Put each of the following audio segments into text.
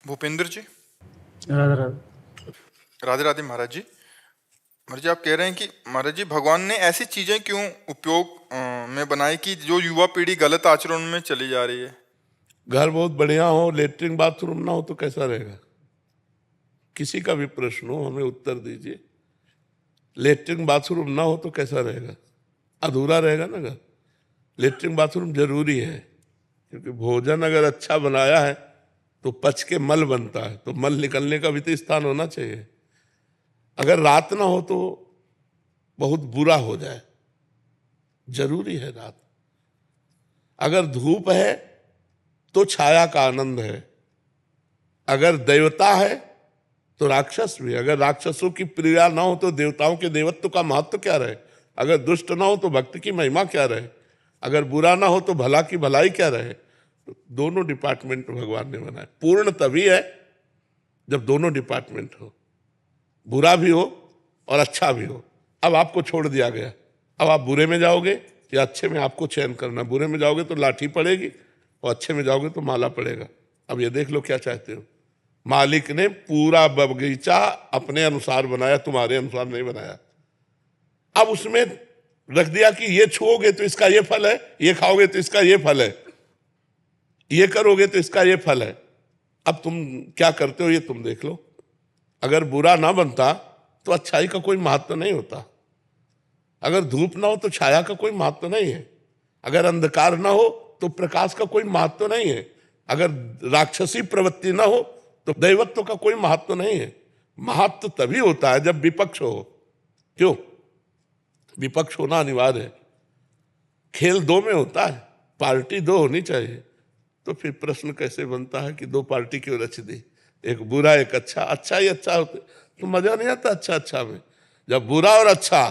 भूपेंद्र जी। राधा राधा। राधे राधे महाराज जी। महाराज जी, आप कह रहे हैं कि महाराज जी भगवान ने ऐसी चीजें क्यों उपयोग में बनाई कि जो युवा पीढ़ी गलत आचरण में चली जा रही है। घर बहुत बढ़िया हो, लेटरिन बाथरूम ना हो तो कैसा रहेगा? किसी का भी प्रश्न हो, हमें उत्तर दीजिए। लेटरिन बाथरूम ना हो तो कैसा रहेगा? अधूरा रहेगा ना घर। लेटरिन बाथरूम जरूरी है, क्योंकि भोजन अगर अच्छा बनाया है तो पच के मल बनता है, तो मल निकलने का भी तो स्थान होना चाहिए। अगर रात ना हो तो बहुत बुरा हो जाए, जरूरी है रात। अगर धूप है तो छाया का आनंद है। अगर देवता है तो राक्षस भी। अगर राक्षसों की प्रिया ना हो तो देवताओं के देवत्व का महत्व क्या रहे? अगर दुष्ट ना हो तो भक्ति की महिमा क्या रहे? अगर बुरा ना हो तो भला की भलाई क्या रहे? तो दोनों डिपार्टमेंट भगवान ने बनाए। पूर्ण तभी है जब दोनों डिपार्टमेंट हो, बुरा भी हो और अच्छा भी हो। अब आपको छोड़ दिया गया, अब आप बुरे में जाओगे या अच्छे में, आपको चयन करना। बुरे में जाओगे तो लाठी पड़ेगी और अच्छे में जाओगे तो माला पड़ेगा। अब ये देख लो क्या चाहते हो। मालिक ने पूरा बगीचा अपने अनुसार बनाया, तुम्हारे अनुसार नहीं बनाया। अब उसमें रख दिया कि ये छुओगे तो इसका ये फल है, ये खाओगे तो इसका ये फल है, ये करोगे तो इसका ये फल है। अब तुम क्या करते हो ये तुम देख लो। अगर बुरा ना बनता तो अच्छाई का कोई महत्व नहीं होता। अगर धूप ना हो तो छाया का कोई महत्व नहीं है। अगर अंधकार ना हो तो प्रकाश का कोई महत्व नहीं है। अगर राक्षसी प्रवृत्ति ना हो तो दैवत्व का कोई महत्व नहीं है। महत्व तभी होता है जब विपक्ष हो। क्यों? विपक्ष होना अनिवार्य है। खेल दो में होता है, पार्टी दो होनी चाहिए। तो फिर प्रश्न कैसे बनता है कि दो पार्टी क्यों रच दी? एक बुरा एक अच्छा। अच्छा ही अच्छा होते तो मजा नहीं आता अच्छा अच्छा में। जब बुरा और अच्छा,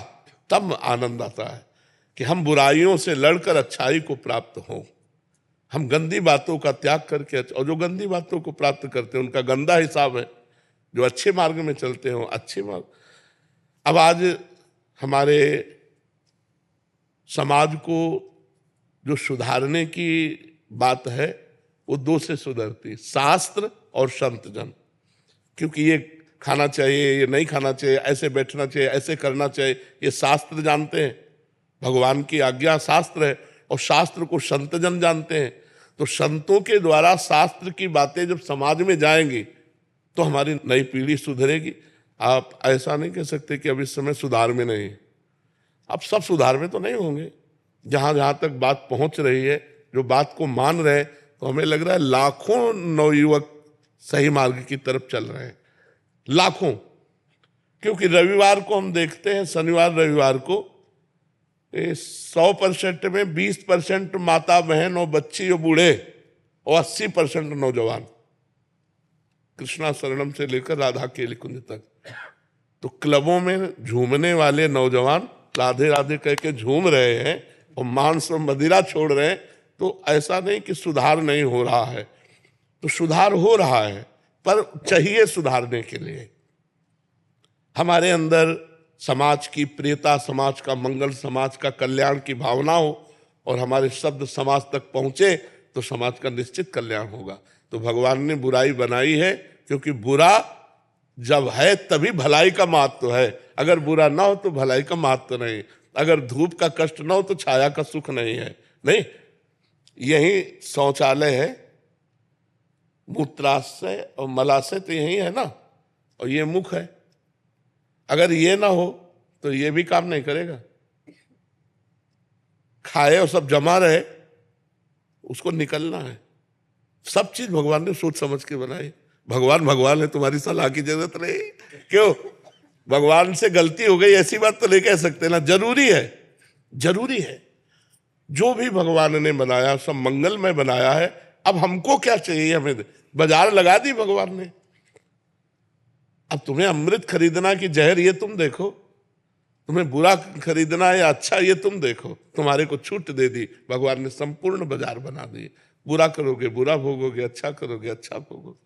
तब आनंद आता है कि हम बुराइयों से लड़कर अच्छाई को प्राप्त हों। हम गंदी बातों का त्याग करके, और जो गंदी बातों को प्राप्त करते हैं उनका गंदा हिसाब है। जो अच्छे मार्ग में चलते हो अच्छे मार्ग। अब आज हमारे समाज को जो सुधारने की बात है वो दो से सुधरती, शास्त्र और संत जन। क्योंकि ये खाना चाहिए, ये नहीं खाना चाहिए, ऐसे बैठना चाहिए, ऐसे करना चाहिए, ये शास्त्र जानते हैं। भगवान की आज्ञा शास्त्र है और शास्त्र को संत जन जानते हैं। तो संतों के द्वारा शास्त्र की बातें जब समाज में जाएंगी तो हमारी नई पीढ़ी सुधरेगी। आप ऐसा नहीं कह सकते कि अब इस समय सुधार में नहीं। अब सब सुधार में तो नहीं होंगे। जहां जहां तक बात पहुंच रही है, जो बात को मान रहे हैं, तो हमें लग रहा है लाखों नवयुवक सही मार्ग की तरफ चल रहे हैं। लाखों। क्योंकि रविवार को हम देखते हैं, शनिवार रविवार को 100% में 20% माता बहन और बच्ची और बूढ़े और 80% नौजवान, कृष्णा शरणम से लेकर राधा केली कुंज तक। तो क्लबों में झूमने वाले नौजवान राधे राधे कह के झूम रहे हैं और मांस और मदिरा छोड़ रहे हैं। तो ऐसा नहीं कि सुधार नहीं हो रहा है, तो सुधार हो रहा है, पर चाहिए सुधारने के लिए हमारे अंदर समाज की प्रियता, समाज का मंगल, समाज का कल्याण की भावना हो और हमारे शब्द समाज तक पहुंचे तो समाज का निश्चित कल्याण होगा। तो भगवान ने बुराई बनाई है क्योंकि बुरा जब है तभी भलाई का महत्व है। अगर बुरा ना हो तो भलाई का महत्व नहीं। अगर धूप का कष्ट ना हो तो छाया का सुख नहीं है। नहीं, यही शौचालय है, मूत्राशय और मलाशय तो यही है ना, और ये मुख है। अगर ये ना हो तो ये भी काम नहीं करेगा। खाए और सब जमा रहे, उसको निकलना है। सब चीज भगवान ने सोच समझ के बनाई। भगवान भगवान है, तुम्हारी सलाह की जरूरत नहीं। क्यों? भगवान से गलती हो गई ऐसी बात तो नहीं कह सकते ना। जरूरी है, जरूरी है। जो भी भगवान ने बनाया सब मंगलमय बनाया है। अब हमको क्या चाहिए? हमें बाजार लगा दी भगवान ने। अब तुम्हें अमृत खरीदना कि जहर, ये तुम देखो। तुम्हें बुरा खरीदना है या अच्छा, ये तुम देखो। तुम्हारे को छूट दे दी भगवान ने, संपूर्ण बाजार बना दी। बुरा करोगे बुरा भोगोगे, अच्छा करोगे अच्छा भोगोगे।